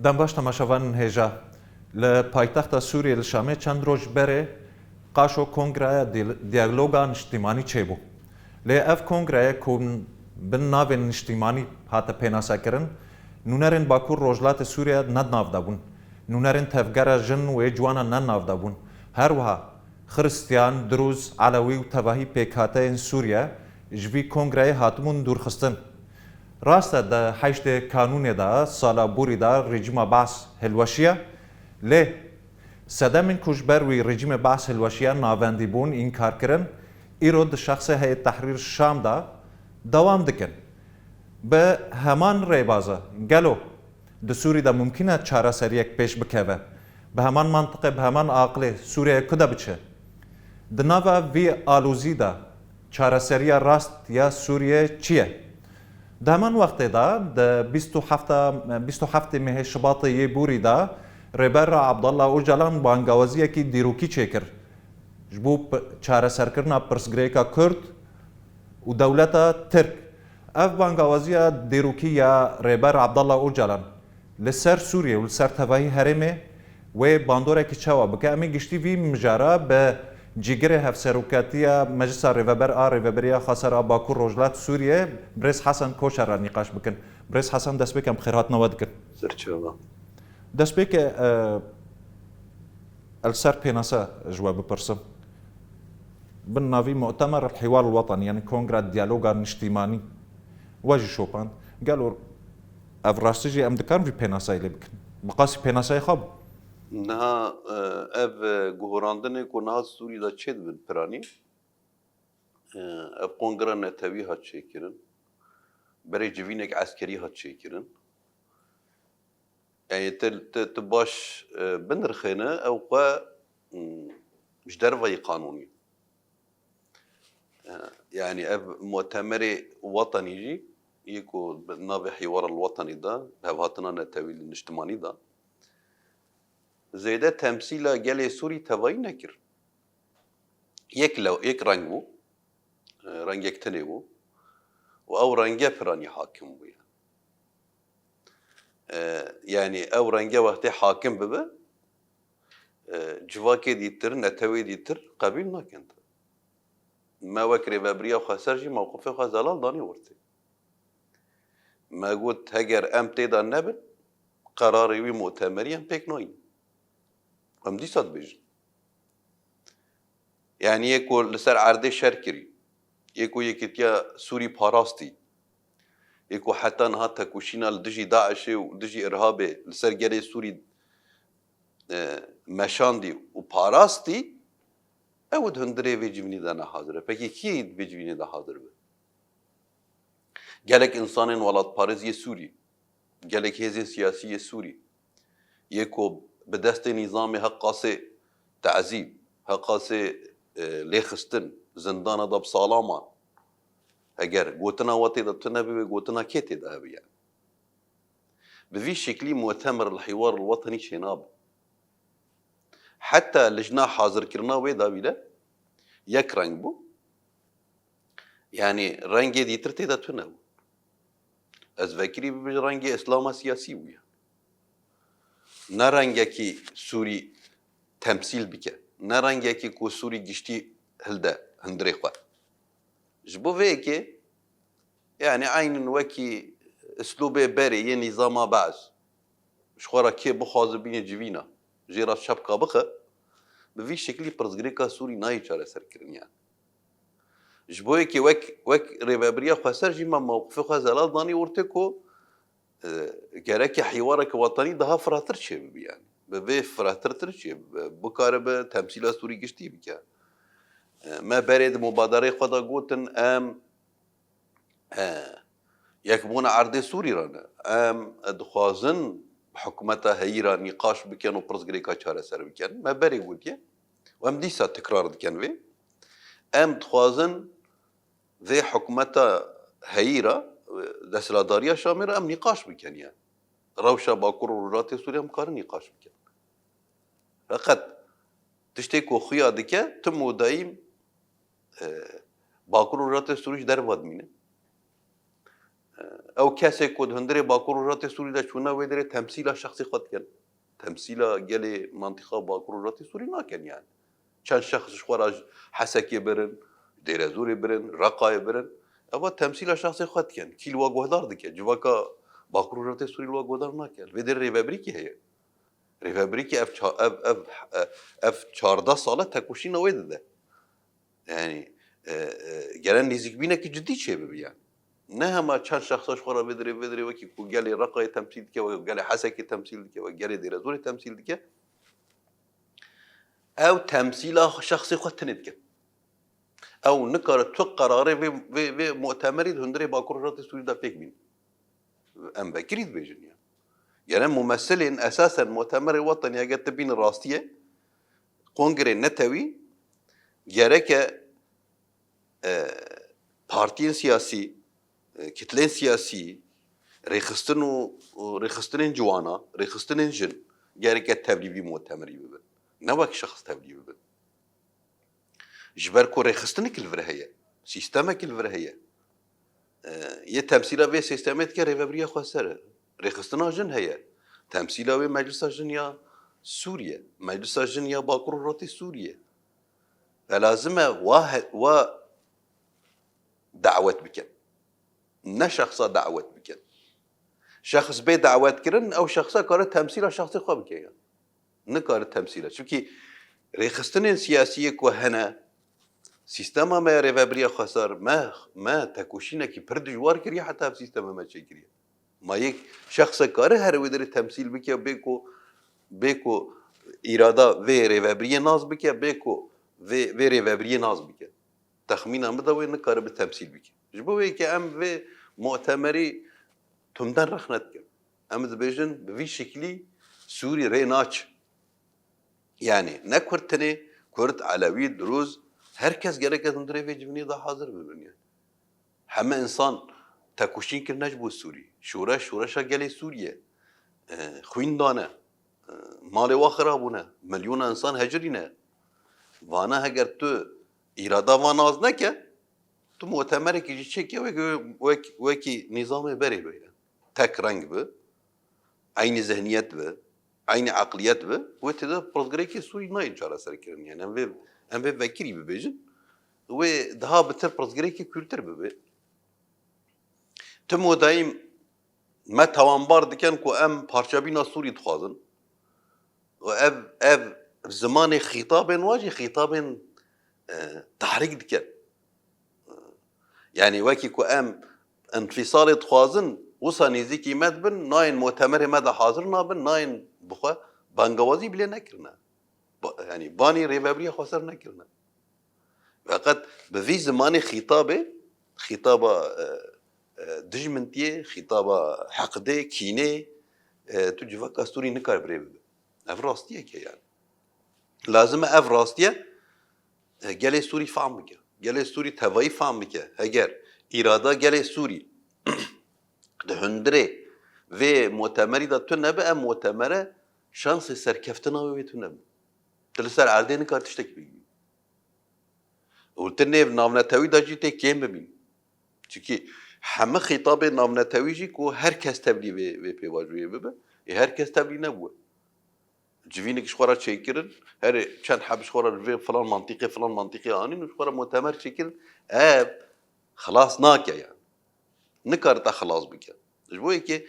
دنباش تماشاوان هجا لپایتخت سوریه لشامه چند روز بره قاشو کنگره دیالوگا نشتیمانی چه بو لی اف کنگره کن بن ناو نشتیمانی هات پیناسا کرن نونرن باکور روجلات سوریه ند ناو دابون نونرن تفگره جن و جوانا ند ناو دابون هر وها خريستيان دروز علوي وتباهي بيكاتين سوريا جوي كونغراي هاتمون دورخستن راستا دا حيشت قانون دا سالا بوري دا رجيم باس هلوشيا لي سدامن كوشبروي رجيم باس هلوشيا ناوندي بون انكار كرن ايرو د شخص هي تحرير الشام دا دوام دكن به همان ريبازا قالو د سوري دا ممكنه چاره سريك پیش بكوه به همان منطقه به همان عقل سوریه کدا بچه دناوا وی آلوزی دا چارەسەریە راست یا سوریه چیه ده همان وقت دا د 27 مه شباط یه بوری دا ربر عبدالله اوجلان بانگاوازیه کی دیروکی چکر جبو چارەسەرکردنا پرسگریکا کرد و دولتا ترک اف بانگاوازیه دیروکی یا ربر عبدالله اوجلان لسر سوریه و لسر تباهی هرمه و باندوره که چاوا بکه امی گشتی وی مجاره به جیگر هفسروکاتیا مجلس ریوبریا خاصر باکور روجلات سوریه برس حسن کوشر نقاش بکن برس حسن دست بکم خیرات نواد کن سرچوبا دست بک السر بيناسا جواب بپرسم بالنافي مؤتمر الحوار الوطني يعني كونغرا ديالوغا نشتيماني واجي شوبان قالوا افراستجي ام دكان في بيناسا اللي بكن بقاسي بيناسا يخاب نها اف گوهراندن کو نها سوری دا چید بن پرانی اف کنگره نتوی ها چه کرن برای جوینک عسکری ها چه کرن يعني تباش بنرخينا او قا مش درفي قانوني يعني اف مؤتمر وطني جي يكو نابي حوار الوطني ده بهاتنا نتوي الاجتماعي ده زيدا تمثيل قال سوري تباين نكر يك رنجو رنجك تنيبو او رنجه فراني حاكم بو يعني او رنجه وقت حاكم ببه جواكي ديتر نتوي ديتر قبيل ما كنت ما وكري بابريا خسرجي موقفه خزلال داني ورتي ما قلت هجر ام تيدا النبل قراري وي مؤتمريا بيك نوين هم دي صد بيجن يعني يكو لسر عرضي شركري يكو يكتيا سوري باراستي يكو حتى نها تكوشينا لدجي داعش ودجي ارهابي لسر جري سوري مشاندي وباراستي اود هندري بيجيني دانا حاضر پكي كي بيجيني دا حاضر به جالك انسان ولاد باريزي سوري جالك هزي سياسي سوري يكو بدست نظام حقاسي تعذيب حقاسي ليخستن زندان دا بسالامه اگر گوتنا واتي دا تنبي گوتنا كيتي دا يعني بذي شكلي مؤتمر الحوار الوطني شناب حتى لجنا حاضر كرنا ويدا بيدا يك رنگ بو يعني رنگ دي ترتي دا تنبو از فكري ببج رنگ اسلام سياسي ويا نه رنگکی سوری تمثيل بك نه رنگکی کو سوری گشتي هلدا هندري خو جبو فيكي يعني عين وكي اسلوب بري نظام بعث شخورا كي بخواز بين جوينا جيرا شبكه بخه بفي شكلي برزغريكا سوري ناي چاره سركرن يعني جبو كي وك ريبابريا خسرجي ما موقف خزلال داني ورتكو جارك حوارك وطني ده فراترشي يعني بفي فراترترشي بكارب تمثيل سوري گشتي بك ما بريد مبادره خدا قوتن ام يكمون عرض سوري رانا ام ادخوازن حكومتها هيرا نقاش بكن وبرزغريكا چاره سر بكن ما بري قلت وام ديسا تكرار كان في ام دخوازن ذي حكومتها هيرا دستلاداريا شامر ام نقاش بكن يعني روشا باكور ورات سوريا مقارن نقاش بكن فقط تشتكو خيا دكه تم دايم باكور ورات سوريا درباد مينه او کسی که هندره باکروجات سوری دا چونه و داره تمثیل شخصی خود کن تمثیل گل منطقه باکروجات سوری نکن یعنی چند شخص خورا حسکی برن دیر زوری برن رقای برن اما تمثیل شخصی خود کن کی لوا گهدار دکه جواکا باکروجات سوری لوا گهدار نکن و در ریبابریکی هی ریبابریکی اف 14 ساله تکوشی نویده ده یعنی گلن نزیک بینه که جدی چه ببین نه همه چند شخصش خورا بدری و کی گلی رقای تمثیل که و گلی حسکی تمثیل که و گلی دیر زوری تمثیل که او تمثيل شخصي خدتنت كن او نكر تو قراري في مؤتمري هندري باكروجات سوري دا بيك بين ام بكريت بيجن يعني ممثلين اساسا مؤتمر الوطني قد بين الراستيه كونغري نتوي جارك بارتين سياسي كتلين سياسي ريخستن جوانا ريخستن جن جارك تبليبي مؤتمري ببن نوك شخص تبليبي ببن جبركو ريخستنك الفرهية سيستمك الفرهية يتمثيل في سيستمات كريفابريا خسر ريخستنا جن هي تمثيل في مجلس جنيا سوريا مجلس جنيا باكروجات سوريا فلازم واحد و دعوت بكن نه شخصا دعوت بكن شخص بي دعوت كرن او شخصا كار تمثيل شخصي خو بكن نه كار تمثيل چونكي ريخستن سياسيه كو هنا سيستما ما ريفابريا خسر ما تكوشينا كي برد جوار كري حتى سيستما ما شكري ما يك شخص كار هر ودر تمثيل بك بيكو اراده في ريفابريا ناز بك بيكو في ريفابريا ناز بك تخمينا مدوي نكار بالتمثيل بك جبوي كي ام في مؤتمري تمدن رخنتك ام دبيجن بفي شكلي سوري ريناتش يعني نكرتني كرت علوي دروز herkes gereken دريفي جبني ده حاضر ببن يعني هم انسان تكوشين كرناش بو سوري شورش جالي سوريا خوين دانا مال واخرابونا مليون انسان هجرينا وانا هگر تو اراده واناز نکه تو مؤتمر کی چکی وکی نظام بری به تک رنگ به عین ذهنیت به عین عقلیت به و تدا پروگرامی سوری نه اجاره سر کردن یعنی ام به وکری ببیجن و daha beter پروگرامی kültür به تو مدایم ما توانبار دکن کو ام پارچه بینا سوری دخوازن و اف زمان خطاب واجه خطاب تحريك دكان يعني واكي كو ام انفصال تخوازن وصا نزيكي مدبن ناين مؤتمر مدى حاضر نابن ناين بخوا بانقوازي بلي نكرنا يعني باني ريبابريا خسر نكرنا فقط بفي زمان خطابة دجمنتيه خطابة حقده كيني تجي فكا ستوري نكار بريبابا افراستيه كي يعني لازم افراستيه گله سوری فهم بکه گله سوری توایی فهم بکه اگر اراده گله سوری ده هندره و مؤتمری دا تو نبه مؤتمره شانس سرکفتنا و تو نبه تل سر عرده نکار تشتک بگی و تنه نامنتوی دا جی تی کم ببین چونکه همه خطاب نامنتوی جی که هر کس تبلی و پیواجویه ببه هر کس تبلی نبوه جوینه که شخورا چیکرن هر چند حب شخورا فلان منطقه آنین و شخورا مؤتمر چیکرن خلاص ناکه يعني نکارتا خلاص بکن جبوی که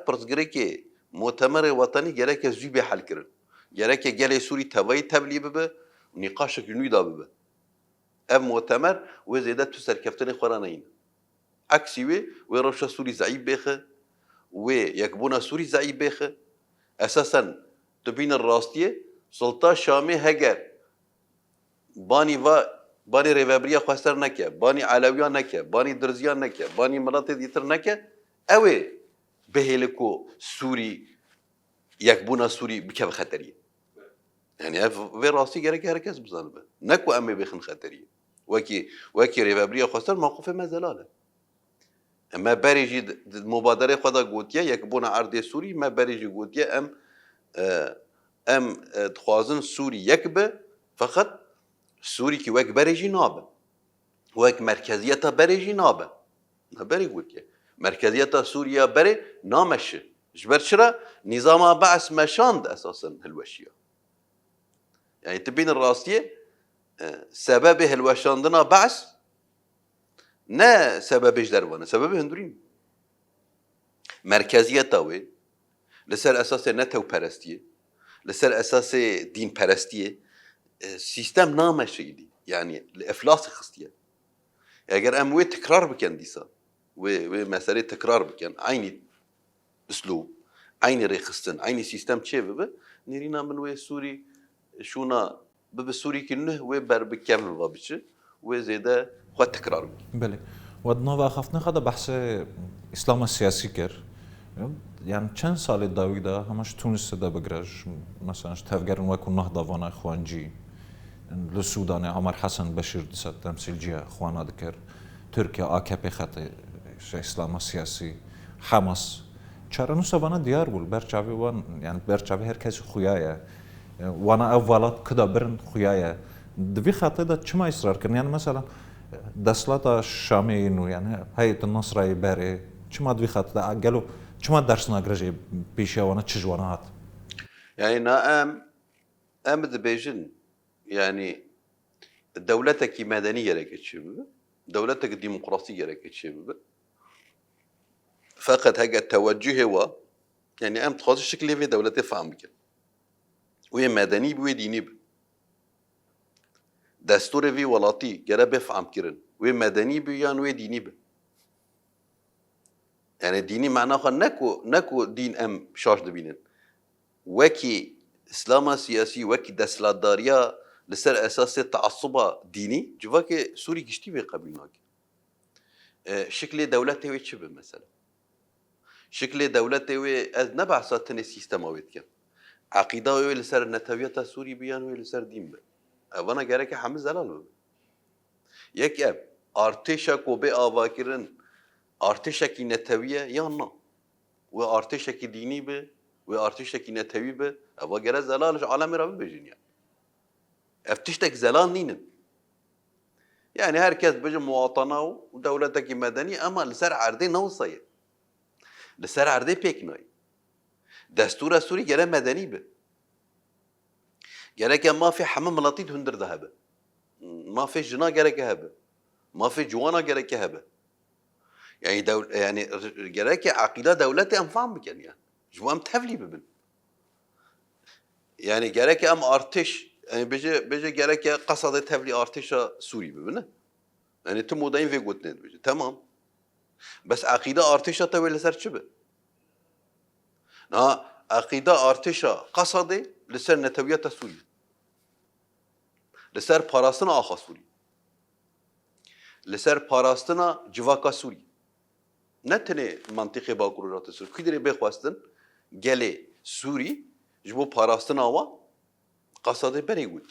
پرسگره که مؤتمر وطنی گره که زوی به حل کرن گره که گله سوری توایی تبلی ببه و نقاش کنوی دا ببه مؤتمر و زیده تو سرکفتن خورا نین عکسی و روشا سوری ضعیف بخه و یکبونا سوری ضعیف بخه اساسا تبين الراستيه سلطه شامي هجر باني ريفابريا خسر نكه باني علويان نكه باني درزيان نكه باني مناطق ديتر نكه اوي بهلكو سوري يكبونا سوري بك خطريه يعني في راسي جرك هركز بزنبه نكو امي بخن خطريه وكي ريفابريا خسر موقف ما زلاله اما بريجي المبادره خدا قوتيه يكبونا عرض سوري ما بريجي قوتيه ام دخوازن سوري يكبه فقط سوري كي وك بريجي نابه وك مركزيته بريجي نابه بري قلت مركزية سوريا بري نامش جبر شرا نظام بعث مشاند أساسا هالوشية يعني تبين الراسية سبب هالوشاندنا بعث نا سبب جدروانا سبب هندرين مركزية تاوي لسر أساس نتو پرستية لسر أساس دين پرستية سيستم نامش دي يعني الإفلاس خستية اگر ام وی تکرار بکن دیسا و مسئله تکرار بکن عینی اسلوب عینی ریخستن عینی سیستم چه ببه نیرینا من وی سوری شونا ببه سوری کنه و بر بکمل و بچه و زیده خود تکرار بکن بله ودنا خفتنا خدا بحث اسلام سیاسی کرد يعني چند سال داویدا همش تونس دا بگرج مثلا تفکرن وکن نهضة وانا خوانجی للسودان عمر حسن بشير دسات تمثيل جهة اخوانا ذكر تركيا AKP خط اسلام سياسي حماس چرا سوانا ديار بول برچاوي وان يعني برچاوي هر کس خويايا وانا اولات كدا برن خويايا دوی خطه دا چما اصرار كرن يعني مثلا دسلات شامي انو يعني هيئة النصر باري چما دوی خطه دا قالوا چما درسنا گرجي بيشا وانا چجوانات يعني نائم امد بيجن يعني دولتك مدنية لك تشبه دولتك ديمقراطية لك تشبه فقط هكا التوجه هو يعني ام تخاص الشكل في دولتي فاهمك وهي مدني بوي ديني ب دستور في ولاطي جرا بفهم كرن وهي مدني بيان وهي ديني ب يعني ديني معناه نكو دين ام شاش دبينن وكي اسلام سياسي وكي دسلات داريا لسر اساس تعصب ديني جواك سوري قشتي بقبلناك شكل دولته وي تشبه مثلا شكل دولته وي از نبعثتني سيستماويت كان عقيده وي لسر نتويته سوري بيان وي لسر دين ب انا جارك حمز زلال يك اب ارتشا كوبي اواكرن ارتشا كي نتويه يانا و ارتشا كي ديني ب و ارتشا كي نتوي ب ابا جرا زلال عالم رب بجنيا افتشتك زلال نينن يعني هركز بجي مواطنة ودولتك مدني أما لسر عردي نوصية لسر عردي بيكناي دستور سوري جرى مدني به جرى ما في حمام ملاطيد هندر ذهبه ما في جنا جرى كهبه ما في جوانا جرى كهبه يعني يعني جرى عقيدة دولتي أنفعم بكن يعني جوام تفلي ببن يعني جرى أم أرتش يعني بيجي جرك قصد تفلي ارتشا سوري ببنه يعني تم مدين في قوتنا بيجي تمام بس عقيده ارتشا توي لسر شبه عقيده ارتشا قصدي لسر نتويته سوري لسر باراستنا اخا سوري لسر باراستنا جواكا سوري نتني منطقه باكرورات سوري كدري بخواستن جلي سوري جبو باراستنا وا قصده بريود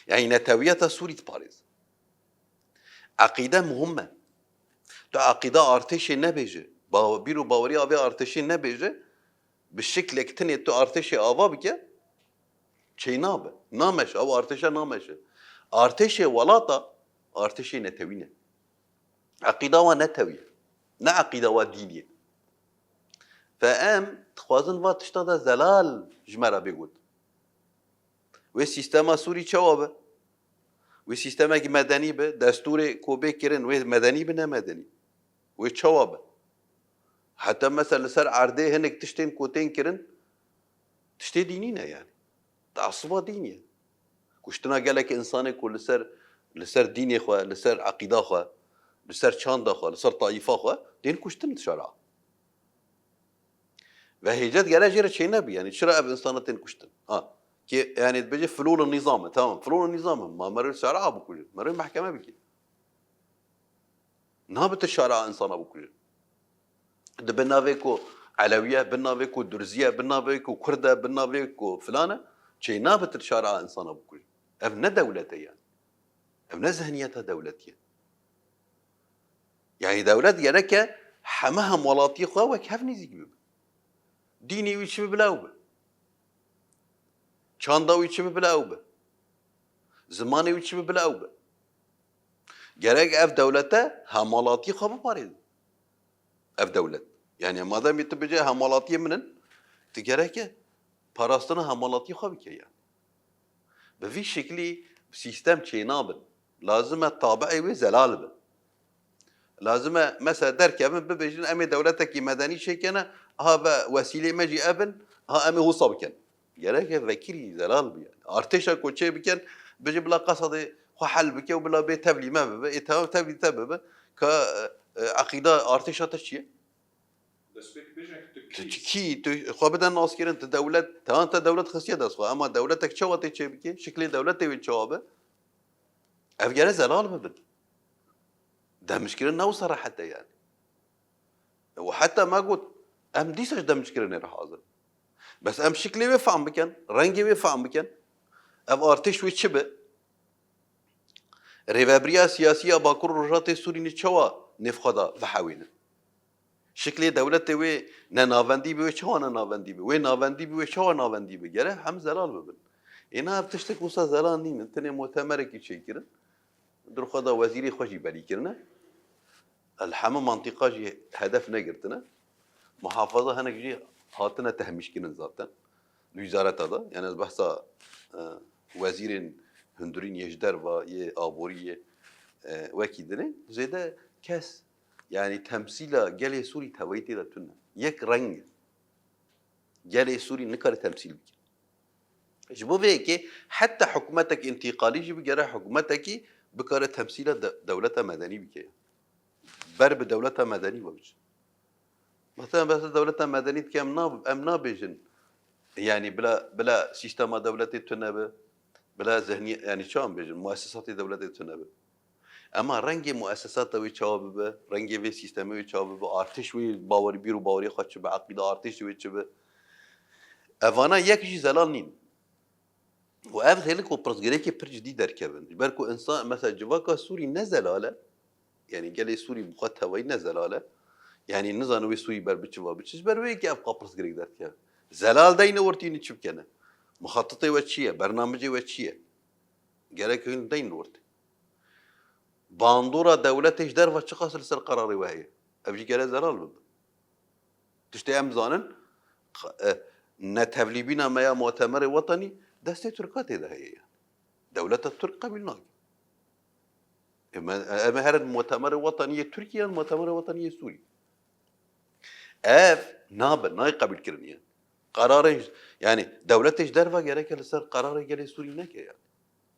يعني نتوية سوري باريس عقيدة مهمة تو عقيدة ارتشي نبيجي بيرو باوري ابي ارتشي نبيجي بالشكل اكتني تو ارتشي ابا بك شيناب نامش او ارتشا نامش ارتشي ولاطة ارتشي نتوينه عقيدة ونتوية نا عقيدة ودينية فام تخوازن واتشتا زلال جمرة بيقول و سیستم سوری چوابه و سیستم که مدنی به دستور کوبه کرن و مدنی به نه مدنی و چوابه حتی مثلا سر عرضه هنگ تشتین کوتین کرن تشتی دینی نه يعني تعصب دینیه کشتنا گلک انسان کو لسر دینی خو لسر عقیده خو لسر چاند خو لسر طایفه خو دین کشتن شرع و هیجت گله جره چه نبی يعني شرع انسانات کشتن كي يعني بيجي فلول النظام تمام فلول النظام ما مرر شرع ابو كل مرر محكمه بكي نابت الشرع انسان ابو كل ده بنافيكو علويه بنافيكو درزيه بنافيكو كرده بنافيكو فلانه شي نابت الشرع انسان ابو كل ابن دولته يعني ابن ذهنيتها دولتيه يعني دولت يرك حمهم ولاطي خو وكيف نزيق ديني ويش بلاوب چانداوی چی بلاوبه زمانی وی چی بلاوبه گرگ اف دولته همالاتی خواب پارید ev devlet. Yani madem yetibece hamalatiye minin tigereke parasını hamalatiye xabike yani. Ve şekli sistem çiğnabın. Lazım tabi'i ve zelal bin. Lazım mesela derken bebejin emi devleteki medeni şekene ha ve vesile meci ebin ha emi husa biken. Gerek vekili zelal bi yani. Arteşa koçe biken bece bla qasadı hal bike ve bla be tevlime be tevli tebbe ka akida arteşa taşıya. Ki خابدن ناس کردن تا دولت تا دولت خصیه دست خو اما دولتك چواتی چه بکی شکلی دولت دوی چوابه افغان زلال ببن ده مشكلة نو صراحة يعني وحتى ما قلت ام ديسش ده مشكلة راح حاضر بس ام شكلي بيفهم بكن رنجي بيفهم بكن اف ارتش ويتشبه ريفابريا سياسية باكور رجات سوري نتشوا نفخدا بحاوينه شكلي دولت وي نافندي بي چوا نافندي بي وي نافندي بي چوا نافندي بي گره هم زلال ببن اینا بتشتك وسا زلال نين انتني مؤتمر کی چي كرن در خدا وزيري خوشي بالي كرنا الحمى منطقه جي هدف نگرتنا محافظه هنك جي هاتنا تهميش كرن zaten وزارة هذا يعني بحثا وزير هندرين يجدر و ي ابوري وكيدني زيدا كاس يعني تمثيلا جالي سوري تويتي لتنا يك رنج جالي سوري نكر تمثيل بك جبو بيكي حتى حكومتك انتقالي جيب جرى حكومتك بكره تمثيل دولة مدني بك برب دولة مدني وبج مثلا بس دولة مدني كم امنا بيجن يعني بلا سيستم دولة تنبه بلا ذهني يعني شو عم بيجن مؤسسات دولة تنبه اما رنگ مؤسسات وی چابه رنگ وی سیستم وی چابه ارتش وی باوری بیرو باوری خاطر به عقیده ارتش وی چبه اوانا یک چیز زلال نین و اف هلك وبرزجريك برجدي دركبن بالكو انسان مثلا جواكا سوري نزلاله يعني قال سوري مقتها وين نزلاله يعني نزان وي سوري بربچوا بچش بروي كي اب برزجريك دركب زلال دين ورتين تشبكنه مخططي وتشيه برنامجي وتشيه قالك دين ورتي باندورا دولتش در و چقاس لسر قراري وهي ابجي قال زلال بب تشتي امزانن نتفليبينا ما يا مؤتمر وطني دستي تركات هذا هي دولة الترك قبلنا اما هذا المؤتمر الوطني تركيا المؤتمر الوطني السوري اف ناب ناي قبل كرنيا قرار يعني دولتش درفا جريك لسر قرار جري سوري نك يعني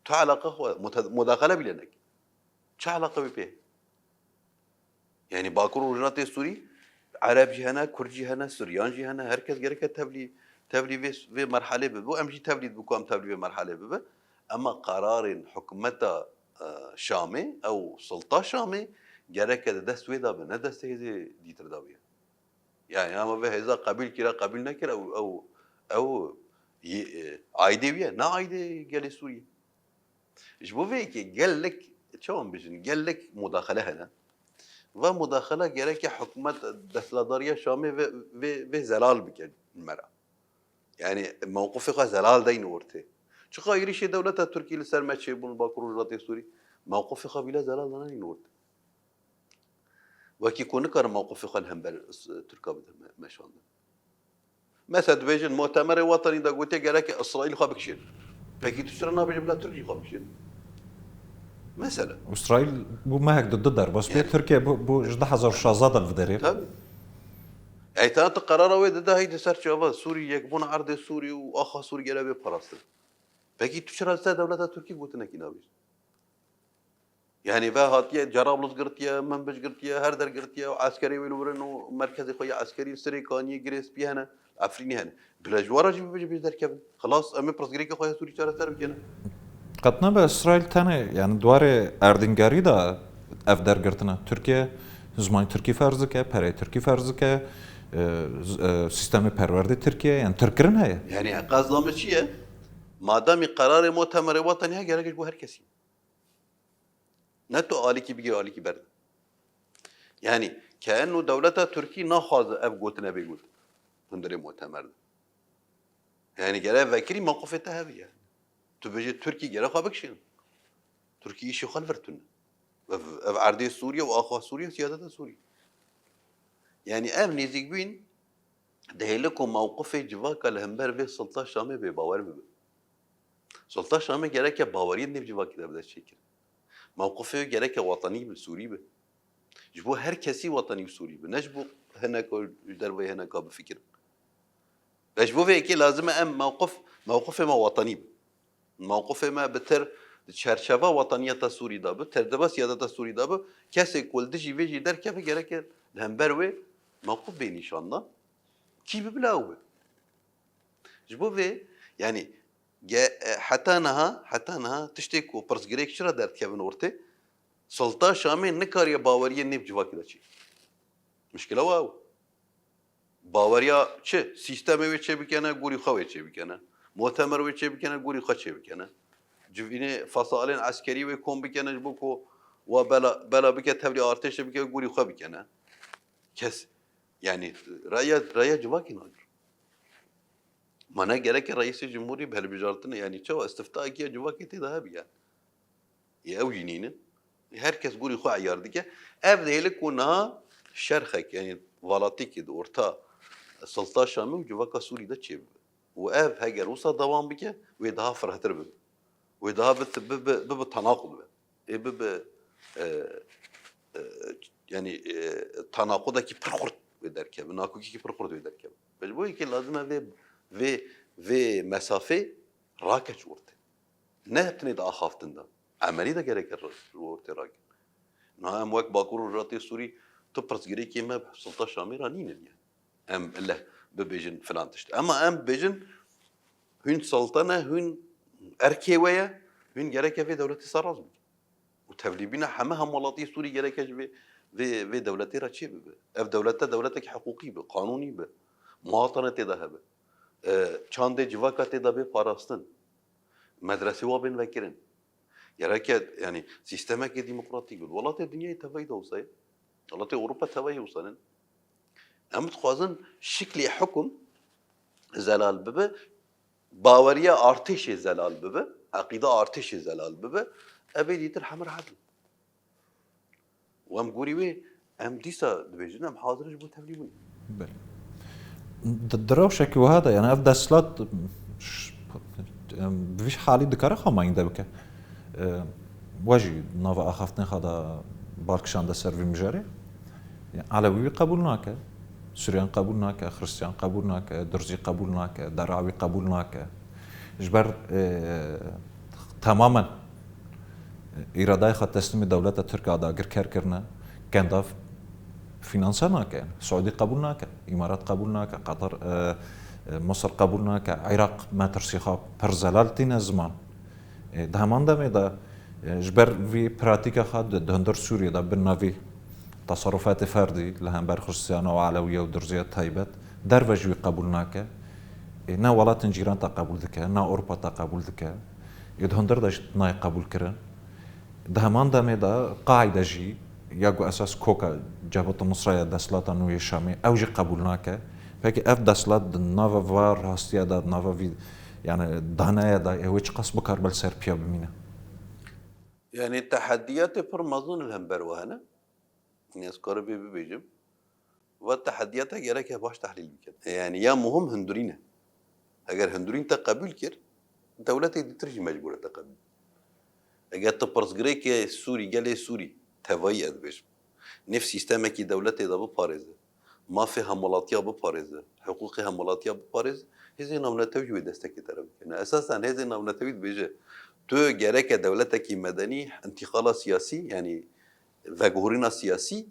تو علاقه هو مداخله بينك شو علاقه بيه يعني باكور وجنات السوري عرب جهنا كرد جهنا سوريان جهنا هركز جريك تبلي في مرحله بو امجي تبلي بكو ام تبلي في مرحله بو اما قرار حكومته شامي او سلطه شامي جريك دست ويدا بندست هذه دي ترداويه يعني اما به اذا قبيل كلا قبيل نكر او عايده بيه نا عايده قال سوريا ايش بو فيك قال لك شلون بيجن قال لك مداخله هنا ومداخله جريك حكومه دستلداريه شامي في زلال بك المرأة يعني موقفك زلال دين ورته شو غيري شي دولة تركيا لسر ما تشي بون باكور الراتي السوري موقفك بلا زلال دنا نورت وكي يكون كان موقفك هم تركيا ما شاء الله مثلا بيجن مؤتمر وطني دا قلت لك اسرائيل خابكشين فكي تشرنا بيجي بلا تركيا خابكشين مثلا اسرائيل بو ما هيك ضد الدار بس يعني تركيا بو جدا حزر شازادا في درير طبعا يعني تانت قرار ويد ده هيدا سر شباب سوري يكبون عرض سوري واخا سوري جلابي بفرنسا فكي تشرى دولة تركيا قلت لك نابش يعني فهاتيا جرابلس قرتيا منبج قرتيا هردر قرتيا وعسكري ويلورن ومركزي خويا عسكري سريكاني جريس بيهنا عفريني هنا بلا جوارا جيب بيجي دركب خلاص امي برزجريك خويا سوري شارع سر بكنا قد نبى اسرائيل تاني يعني دواري اردنگاری دا اف درگرتنا ترکیه زمان ترکی فرض که پره ترکی فرض که سیستم پرورده ترکیه يعني ترکرن هي يعني قصدهم شيء ما دام قرار مؤتمر وطني هاي قالك جو هركسي نتو آليكي بيجي آليكي برد يعني كأنه دولة تركيا ناخذ أف قوتنا بيقول هندري مؤتمر يعني قال فاكري موقفتها هذه يعني تبجي تركي قال خابكشين تركي إيش يخالفتنا في عرض سوريا وآخر سوريا سيادة سوريا يعني ev nêzik bûn dihêle ku mewqifê civaka li hember vê Sultan Şamê bêbawer bibe. Sultan Şamê gereke baweriyê nêv civakê de bi dest çêkir. Mewqifê gereke wetanî bi Sûrî be. Ji bo her kesî wetanî bi Sûrî be. Ne ji bo hinek ji derveyê hineka bifikirin. Ve ji bo vê yekê lazim e em mewqifê me wetanî be. Mewqifê me bi tir çerçeva wetaniyeta Sûrî da bi, terdeba siyaseta Sûrî da bi, kesê ku li dijî vê jî derkeve gereke li hember wê mewqif bê nîşanda kî bibile ew be. Ji bo vê yani heta niha tiştê ku pirsgirêk çira derdikevin ortê, Sultan Şamê nikariye baweriyê nêv civakê de çê. Mişkila wa ew. Baweriya çi? Sîstemê wê çêbikene, gorî xwe wê çêbikene. Muhtemer wê çêbikene, gorî xwe çêbikene. Civînê fesalên eskerî wê kom bikene ji bo ku wa bela bike tevlî artêşê bike gorî xwe bikene. Kes yani raya civakê nagir. Mana gereke Reîsê Cumhurî bi hilbijartinê yani çawa istiftaekî ya civakê tê de hebe yani. Ew jî nînin. Herkes gorî xwe eyar dike. Ev dihêle ku niha şerxek yani valatikê di orta Sultan Şamê û civaka Sûrî de çê bibe. û ev heger wisa dewam bike wê daha firehtir bibe. Wê daha bibe tenaqul be. Bibe yani tenaqudekî pir xurt wê derkeve, nakokî pir xurt wê derkeve. Ji bo yekê lazim e vê mesafê rakeç ortê. Ne heptinê de axaftin da. Emelî de gerek ortê rakin. Niha em wek Bakur û Ratê Sûrî tu pirsgirêkê me Sultan Şamê ra nînin yani. Em bibêjin filan tişt. Ama em bêjin hûn sultan e, hûn erkê we ye, hûn gereke vê dewletê seraz bike. û tevlîbîna heme hemwelatiyê Sûrî gereke ji vê dewletê ra çê bibe. Ev dewlet te dewletekî hiqûqî be, qanûnî be. Muhatene tê de hebe. Çandê civaka tê de bê parastin. Medresê wa bên vekirin. Gereke yani sistemekê demokratîk be. Welatê dinyayê teveyî de wisa ye. Welatê Ewropa teveyî wisa ne. Em dixwazin şiklê hukm zelal bibe, baweriya artêşê zelal bibe, eqîda artêşê zelal bibe, evê dîtir hemir hedin. û em gorî wê em dîsa dibêjin em hazir ji bo tevlî bûn. دراوشك وهذا يعني افدا سلات بفيش حالي دكاره خما عنده بك واجي نافا اخفتن خدا بالكشان ده سيرفي مجاري يعني علوي قبولناك سوريان قبولناك خريستيان قبولناك درزي قبولناك دراوي قبولناك جبر تماما إرادة خد تسليم دولة تركيا دا غير كرنا كان دا فينانسناك يعني السعودية قبولناك إمارات قبولناك قطر مصر قبولناك عراق ما ترسيخا برزلالتين زمان ده همان دمي دا جبر في براتيكا خد دهندر سوريا دا بالنافي تصرفات فردي لهم بر خريستيانة وعلوية ودرزية تايبت دروجوي قبولناك نا ولات جيران تقبول ذكا نا أوروبا تقبول ذكا يدهندر داش ناي قبول كرن ده همان دمي دا قاعدة جي ياجو أساس كوكا جابت مصرية دسلات نوية شامي أو جي قبولناك فكي أف دسلات نافا فار هاستيا دا نافا في يعني دهنايا دا يويش قصب كاربل سير بيا بمينا يعني التحديات بر مظن الهمبر وهنا الناس قربي بيجم والتحديات جرك باش تحليل بكده يعني يا مهم هندورينا اگر هندورين تقبل كر دولتي دي ترجي مجبورة تقبل اگر تبرز جريك سوري جالي سوري تواي ادبش نفس سيستمك دولتي ده بباريزه ما في همولاتيا بباريزه حقوقي همولاتيا بباريز هذه نمنتوي ودستك طرف يعني اساسا هذه نمنتوي بيجي تو جرك دولتك مدني انتقال سياسي يعني فجورنا سياسي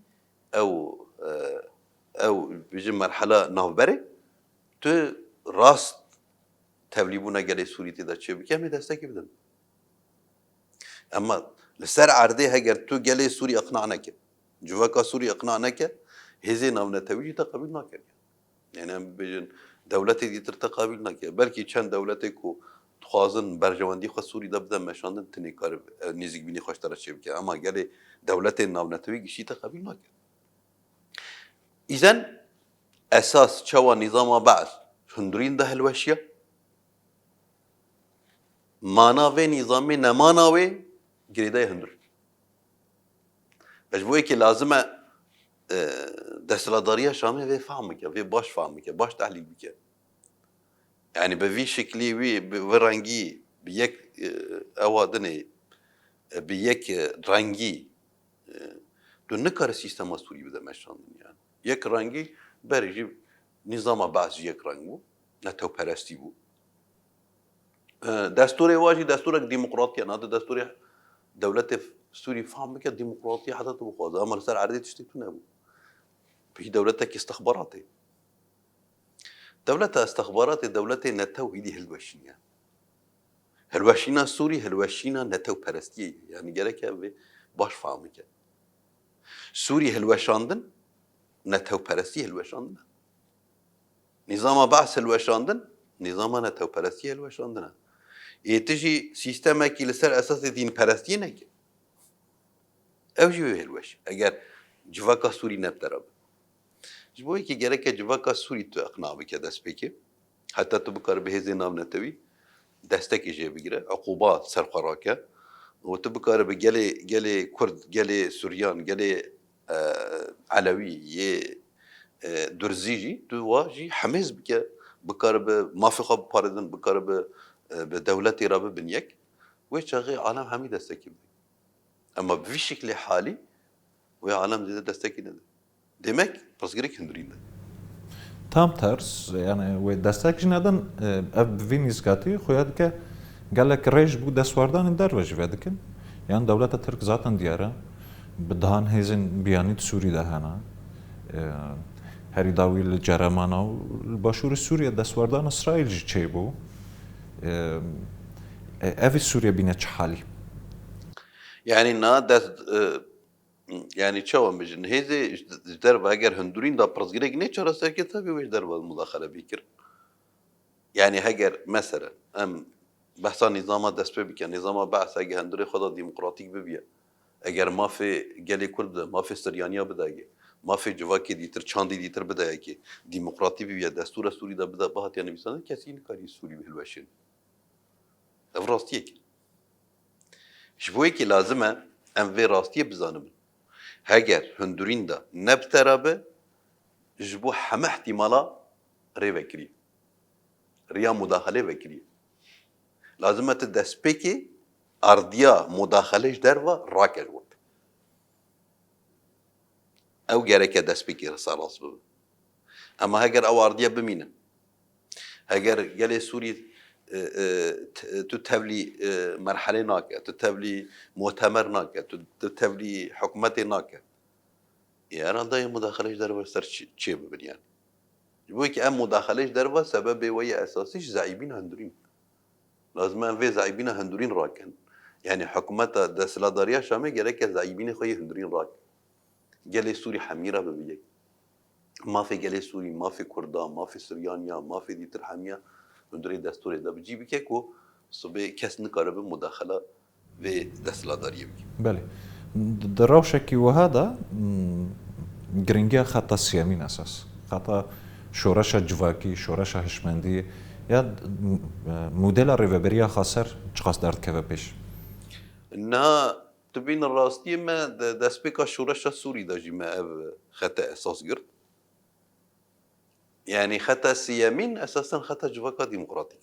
او بيجي مرحله نوبري تو راست تبلیبونا گلی سوری تیدا چه بکه می دسته بدن اما لسر عرضه هگر تو گلی سوری اقناع نکه جواکا سوری اقناع نکه هزی ناونه تویجی تقابل نکه yani هم بيجن دولتي دي تقابل نکه بلکه چند دولتی کو خوازن برجواندی خو سوری دبدن مشاندن تنی کار نزدیک بینی خوشتر چه بکه اما گلی دولت ناونه تویجی تقابل نکه اذن اساس چوا نظام بعث هندرین ده الوشيه مانا و نظامی نمانا و گریده هندر بجبوی که لازمه دستلادارية شامية في فهمك في باش فهمك باش تحليل بك يعني بفي شكلي وي برنجي بيك أوادني بيك رنجي دو نكر السيستم السوري بدا مشان يعني يك رنجي برجي نظام بعض يك رنجو نتو برستي بو دستوري واجي دستورك ديمقراطية نادي دستوري دولة سوري فهمك الديمقراطية حتى تبقى أمر سر عردي تشتكتون أبو في دولتك استخباراتي دولة استخبارات دولة نتو هيدي هلوشينا هلوشينا السوري هلوشينا نتو برستي يعني جالك باش فهمك سوري هلوشاندن نتو برستي هلوشاندن نظام بعث هلوشاندن نظام نتو برستي هلوشاندن يتجي سيستمك لسر أساس دين برستينك أو جوه هلوش أجر جواكا سوري نبترب جبوي كي جالك جواكا سوري تو أقنع بك دست بك حتى تبكر بهذه نام نتوي دستك جي بيجرا عقوبات سرقراكه وتبكر بجلي كرد جلي سوريان جلي علوي ي درزيجي تواجي حماس بك بكر بمافقه باردن بكر بدولتي راب بنيك وشغي عالم حميد دستك اما بفي شكل حالي ويا عالم زي دستك demek بسجريك هندرين تام ترس يعني ودستك جنادن أب فينيسكاتي خويا دك قال لك ريج بو دسواردان دروج فدكن يعني دولة ترك ذاتن ديارة بدهان هيزن بيانيت سوري دهانا هري داوي الجرمانا والباشور السوريا دسواردان إسرائيل جي تشيبو أفي سوريا بينا حالي يعني نادس يعني شو مجن هذي درب هاجر هندورين دا برزجريك نيتشر ساكتة بيوش درب المداخلة بيكر يعني هاجر مثلا أم بحث نظام دست بك نظام بعث هاجر هندوري خدا ديمقراطيك ببيا اگر ما في جالي كرد ما في سريانيا بداية ما في جواكي ديتر چاندي ديتر بداية ديمقراطي ببيا دستور سوري دا بدا بهات يعني بيسان كسين كاري سوري بهالوشين افراستيك شبويكي لازمه ام في راستيه بزانم هاجر هندورين دا نبترابه جبو حما احتمالا ري بكري ريا مداخله بكري لازمه تدسبيكي ارضيا مداخله دروا راكل وقت او جارك دسبيكي رصاص اما هاجر او ارضيا بمينه هاجر جالي سوري تتبلي مرحله ناكه تتبلي مؤتمر ناكه تتبلي حكومتي ناكه يعني ضي مداخلة دربة سر شيء ببنيان يقولك أم مداخلة دربة سبب ويا أساسيش زعيبين هندورين لازم أن في زعيبين هندورين راكن يعني حكومة دسلاداريا شامي جالك زعيبين خوي هندورين راك جالي سوري حميرة ببيجي ما في جالي سوري ما في كردان ما في سريانيا ما في ديتر حمية هندورين دستوري ده بيجي بكيكو صبي كاس نقرب مداخلة في دسلاداريا بيجي بله دروشكي وهذا جرينجيا خطا سيامين أساس خطا شورشة جواكي شورشة هشمندي يا موديل الريفابريا خاسر تشخص دارت كيف بيش انها تبين الراستي ما دسبيكا شورشة السوري دا جيما خطا اساس قرد يعني خطا سيامين اساسا خطا جواكا ديمقراطي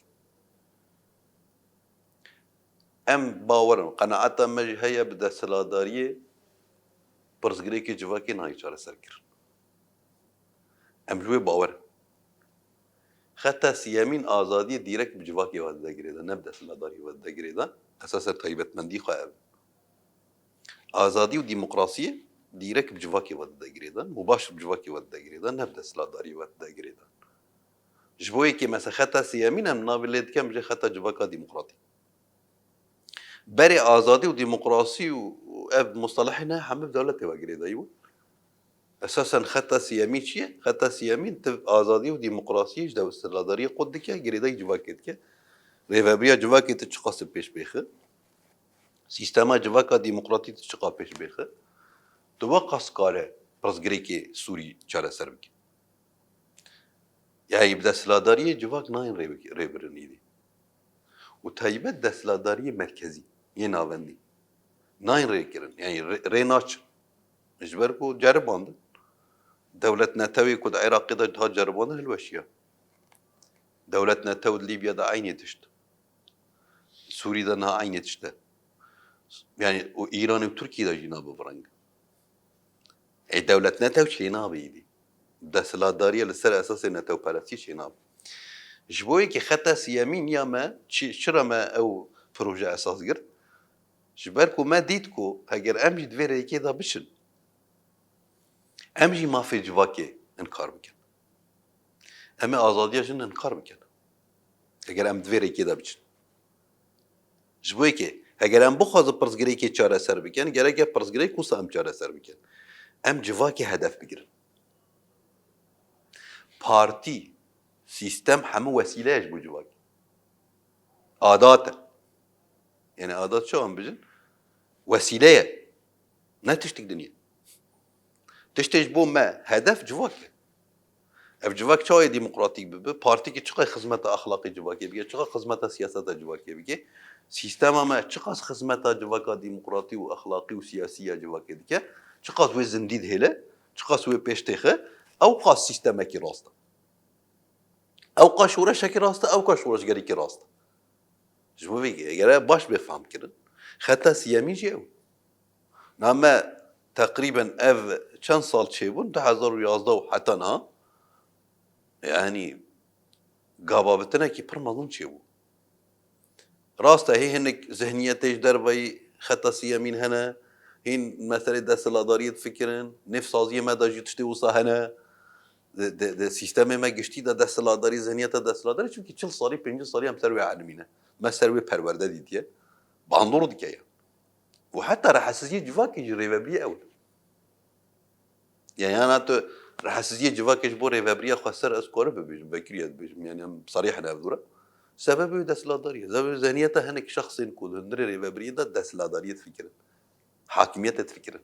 ام باورن قناعتا مجي هيا بدا سلاداريه برزقريكي جواكي نهاي شارع سركر ام جوي باور خطا سيامين ازادي ديرك بجواكي ودا غريدا نبدا سلاداري ودا غريدا اساسا طيبت مندي خايب ازادي وديمقراطيه ديرك بجواكي ودا غريدا مباشر بجواكي ودا غريدا نبدا سلاداري ودا غريدا جبوي كي مثلا خطا سيامين ام نابلد كم جي خطا جواكا ديمقراطي بري ازادي وديمقراطي واب مصطلحنا حمد دولتي وغريدا ايوه اساسا خطا سيامين شيء خطا سيامين ازادي وديمقراطيه جدا استقلاليه قدك غريدا جواكيتك ريفابريا جواكي تشقاس بيش بيخه سيستما جواكا ديمقراطي تشقا بيش بيخه توقع سكاره برزغريكي سوري چاره سربك يعني يبدا سلاداريه جواك ناين ريبرنيدي وتايبت دسلاداريه مركزي يناوندي ناين ريكرن يعني ريناش اجبركو جرباند دولة ناتوي كود عراقي دا جها جربونا الوشيا دولة ناتو ليبيا دا عيني تشت سوري دا نها عيني تشت يعني وإيران وتركيا دا جينا ببرنج اي دولة ناتو شينا بيدي دا سلادارية لسر أساس ناتو باراتي شينا جبوي كي خطا سيامين يا ما شرا ما أو بروجة أساس قرد جبالكو ما ديتكو هاجر أمجي دفيري كيدا بشن أمجي ما في جواكي انكار بكن أمي آزادية جن انكار بكن هاجر أم دفيري كيدا بشن جبوي كي هاجر أم بخوز برزقري كي چارة سر بكن جراكي برزقري كوسا أم چارة سر بكن أم جواكي هدف بگرن بارتي سيستم همو وسيلة بو جواكي عادات يعني عادات شو أم بجن وسيلة نا تشتك دنيا تشتج بو ما هدف جواكي اف جواك چای ديمقراطيك ببه بارتي كي چقا خدمت اخلاقي جواكي بيجي چقا خدمت سياسات جواكي بيجي سيستم ما چقا خدمت جواكا ديمقراطي واخلاقي وسياسيه جواكي ديكه چقا وي زنديد هله چقا وي بيشتخه او قاس سيستم كي راسته او قاشوره شكي راسته او قاشوره غير كي راسته جو بيجي غير باش بفهم كده خطا سيامي جو نما تقريبا اف كم صال تشيبون 2011 وحتى نها يعني قابابتنا كي برمضان شيبو راسته هي هنك ذهنيتش دربي خطا سيامين هنا هين مثلا داس الاداريه فكرن نفس ازيه ما دا جتشتي وصا هنا د سيستم ما گشتي دا داس الاداري ذهنيت داس الاداري چونكي 40 صاري 50 صاري هم سروي عالمينه ما سروي پرورده ديتيه باندور ديكيا وحتى راح حساسيه جواكي ريفابريه اول يعني انا راح حساسيه جواكي جبور ريفابريه خسر اسكور بكريات يعني صريح انا افدوره سبب داس الاداريه سبب ذهنيته هنك شخص كود هندري ريفابريه داس الاداريه فكره حاكمية تفكر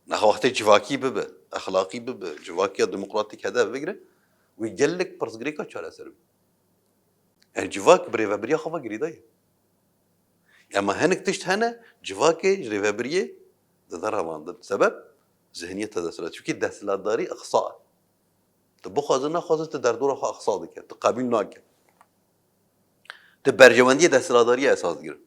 نحو وقت جواكي ببه أخلاقي ببه جواكي ديمقراطيك هذا فكرة ويجلك برزقريكا شو على سرب يعني جواك بريفابريا خفا قريداية أما هنك تشت هنا جواكي ريفابريا ذرها ما سبب ذهنية تدسلات شو كي دسلات داري أخصاء تبو خازنا خازن تدردور أخا أخصاء دك تقابل ناك تبرجواندية دسلات داري أساس غير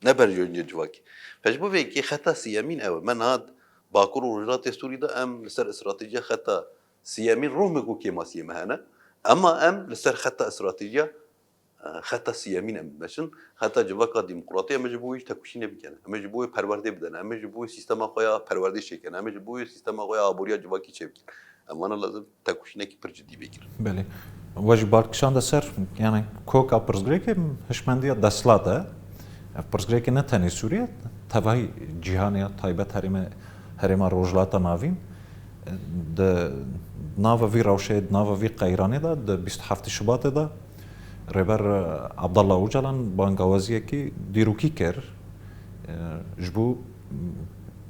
نبرجواندية جواكي فجبو فيكي خطا سيامين أول من هاد باكور ورجلات سوري ده أم لسر استراتيجية خطا سيامين رومكو كيما سيما هنا أما أم لسر خطا استراتيجية خطا سيامين أم ماشن خطا جواكا ديمقراطية أما جبويش تكوشينه بكنا أما جبوي پرورده بدن أما جبوي سيستما خويا پرورده شكنا أما جبوي سيستما خويا آبوريا جواكي چه بكن أما أنا لازم تكوشينه كي برجدي بكر بله واجب باركشان ده سر يعني كوكا برزغريك هشمندية دسلاته برزغريك نتاني سوريا تبعي جهانية طيبة هرما روجلاتا نافين د نافا في روشيد نافا في قيراني ده د 27 شباط ده ريبر عبد الله اوجلان بانغوازيه كي ديروكي كر جبو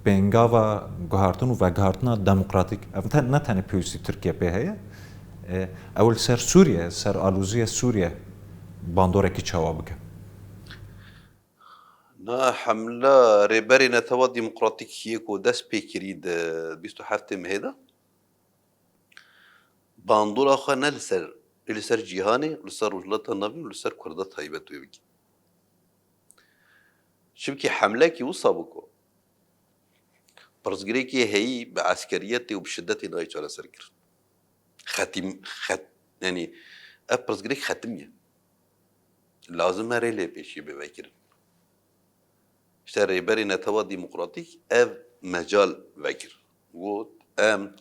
بنغاوا غهارتن و غهارتنا ديمقراطيك افتا نتاني بيوسي تركيا بهيا اول سر سوريا سر الوزيه سوريا باندوركي جوابك نا حملة ريبري نتوا ديمقراطيك هيكو داس بيكريد بيستو حفتم هيدا باندور آخر نه لسر جیهانی لسر وجلات النبی ولسر کردات هایبت ویگی شبكي حملة كي وصابوكو برزقري كي هي بعسكريته وبشدته نايش على سركر يعني برزقري ختمية لازم هريلي بيشي بفكر اشتري بري نتوا ديمقراطيك مجال فكر و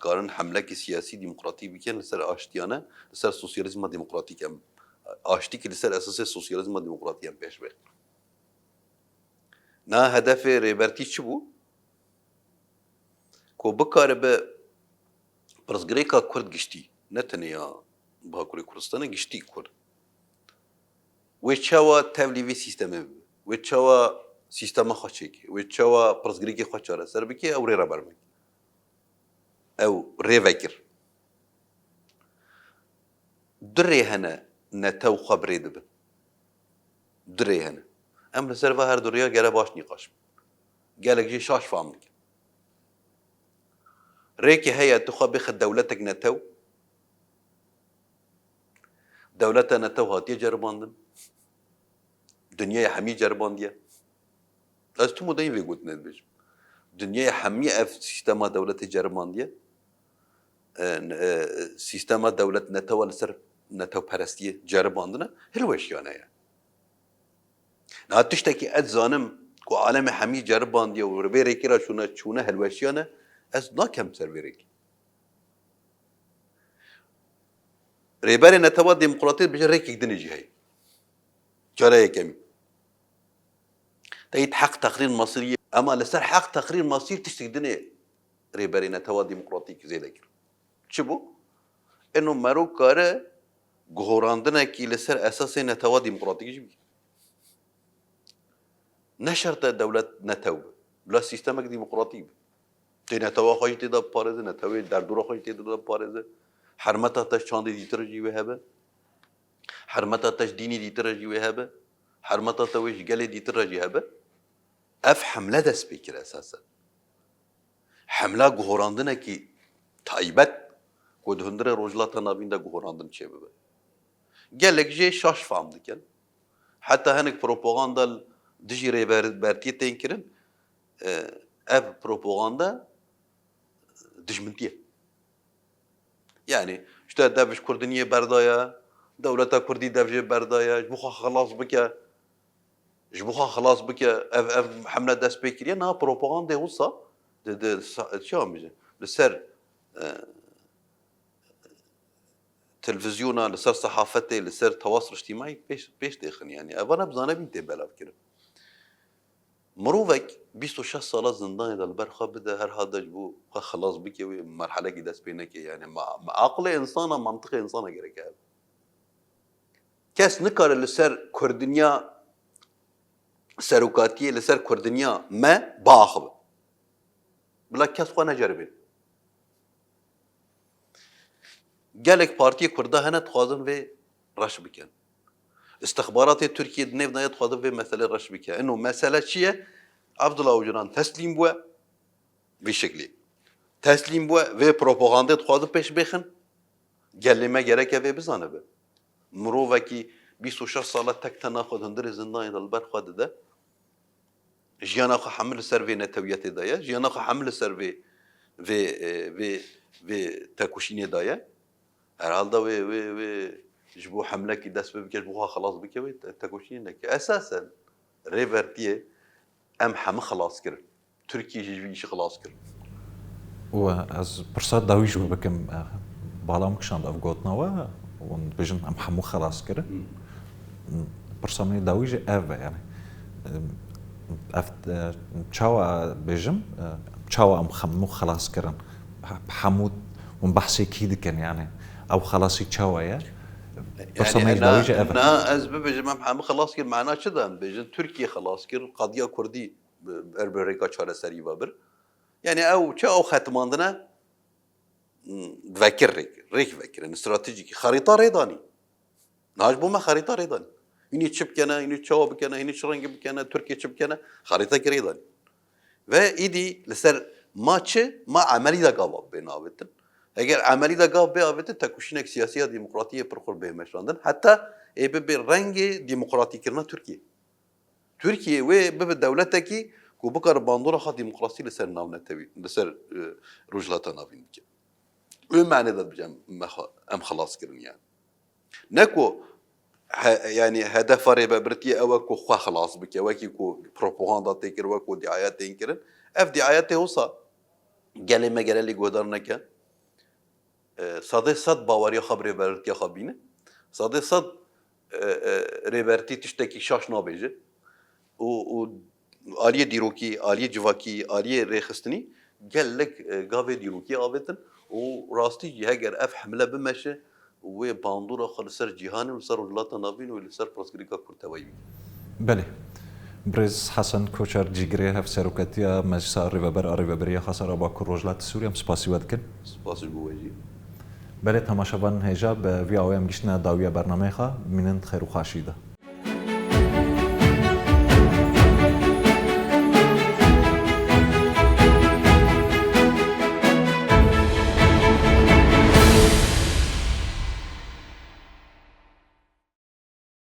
قارن حملة سياسي ديمقراطي بكين لسر آشتيانه لسر سوسياليزم ديمقراطيك ام آشتيك لسر أساس سوسياليزم ديمقراطي ام بيش بيخ نا هدف ريبرتي چبو كو بكار به برزگريكا كرد گشتي نتنيا باكوري كردستان گشتي كرد وچوا توليوي سيستم وچوا سيستم خاچيك وچوا برزگريكي خاچاره سر بكي او ري ربرمك او ريفكر دري هنا نتو خبري دب دري هنا ام لسرفا هر دريا گره باش نقاش قالك جي شاش فهمك ريكي هي تخبخ دولتك نتو دولتنا نتو هاتي جرباندن دنيا حمي جرباندية أستمو داين في قلت ندبج دنيا حمي أف سيستما دولة جرباندية سيستما دولة نتو لسر نتو برستية جرباندنا هلوش يعني نهاتشتكي أتزانم كو عالم حمي جرباندية وربيريكي را شونا هلوشيانا از ناكم سربيريكي ريباري نتوا ديمقراطية بجر ريكي دنجي هاي جارة كمي تايت حق تقرير مصيرية أما لسر حق تقرير مصير تشتك دنيا ريباري نتوا ديمقراطية زي ذكر شبو إنه مرو كاره غوراندنا كي لسر أساس نتوا ديمقراطية جبي نشرت دولة نتوا بلا سيستمك ديمقراطي تي نتوا خايت تدا بارزه نتوا دردورا خايت تدا بارزه حرمتا تاش چاندي ديتر جي وهبه حرمتا تاش ديني ديتر جي وهبه حرمتا تويش قال ديتر جي هبه اف حمله دس بكر اساسا حمله غوراندنا كي تايبت كود هندره روجلاتا نابيندا غوراندن شباب قال لك جي شاش فهمد كان حتى هنك بروباغندا دجي ريبرتي تنكرن اف بروباغندا دجمنتيه يعني شتا دافش كردنيه بردايا دولة كردي دافش بردايا جبوخا خلاص بك جبوخا خلاص بك اف حمله داس بكريا نا بروباغندا وصا د شو مجي لسر تلفزيونا لسر صحافتي لسر تواصل اجتماعي بيش داخل يعني انا بزانا بنتي بلا فكره مروفك 26 ساله زندان البرخه بدا هر هذا جبو خلاص بك مرحله كي داس بينك يعني مع عقل انسان منطقي انسان غيرك كاس نكر لسر كردنيا سروكاتيه لسر كردنيا ما باخب بلا كاس خو نجربين قالك بارتي كردا هنا تخازن في رش بكن استخبارات تركيا دنيف نايت تخازن في مثلا رش بكن انه مساله شيء عبد الله وجران تسليم بوا بشكل تسليم بوا في بروباغندا تخازن بيش بخن قال لي ما جرك في بزانه به مروفكي 26 ساله تك تناخذ هندر زندان البر خد ده جيانا خو حمل سيرفي نتويات دايا جيانا خو حمل سيرفي في تاكوشيني دايا هالدا وي جبو حمله كي داس بك جبوها خلاص بك تاكوشيني اساسا ريفرتيه ام حم خلاص كر تركي جيش خلاص كر وأز برصاد داويش بكم بالام كشان أفقوتنا ونبجن ام حمو خلاص كر برصامي داويش أفا يعني أفت تشاوا بجم تشاوا ام حمو خلاص كرن حمود ونبحثي كيد كان يعني او خلاصي تشاوا يا يعني أنا أزبب بجمع محمد خلاص كير معناه كذا بيجن تركيا خلاص كير قضية كردي أربعة شهر سري بابر يعني أو ختماندنا ذكر ريك ذكر إن استراتيجي خريطة ريضاني ناج بوما خريطة ريضاني هني تشب كنا هني تشاو بكنا هني شرنج بكنا تركيا تشب كنا خريطة ريضاني وإيدي لسر ماتش ما عملي ذا قابل بيناوتن اگر عملی دا گاف بیاوید تکوشینک سیاسی دموکراتی پرخور به مشراندن حتی به رنگ دموکراتی کردن ترکیه و به دولتی که کو بکار باندورا خا دموکراسی لسر ناو نتوی لسر رجلات ناوین که و معنی داد بجم ام خلاص کردن يعني نکو يعني هدف ريبا برتي او كو خا خلاص بك او كو بروباغندا تكر و كو دعايات تنكر اف دعايات وصا قال ما قال لي قدرنك صد باوري خبري برتي خبينه صد ريبرتي تشتكي شاش نابجه و آلية ديروكي آلية جواكي آلية ريخستني قال لك قافي ديروكي آبتن وراستي جهاجر أف حملة بمشي وباندورا خلصر جهاني وصار رجلات نابين ولسر براسكريكا كرتوي بله برز حسن كوشر جيجري هف سروكاتيا مجلس الريفابرية خسر باكر رجلات سوريا مسباسي ودكن سباسي بوجي بله تماشاوان هجا به وی آویم گشنه داویه برنامه خا منند خیر و خاشیده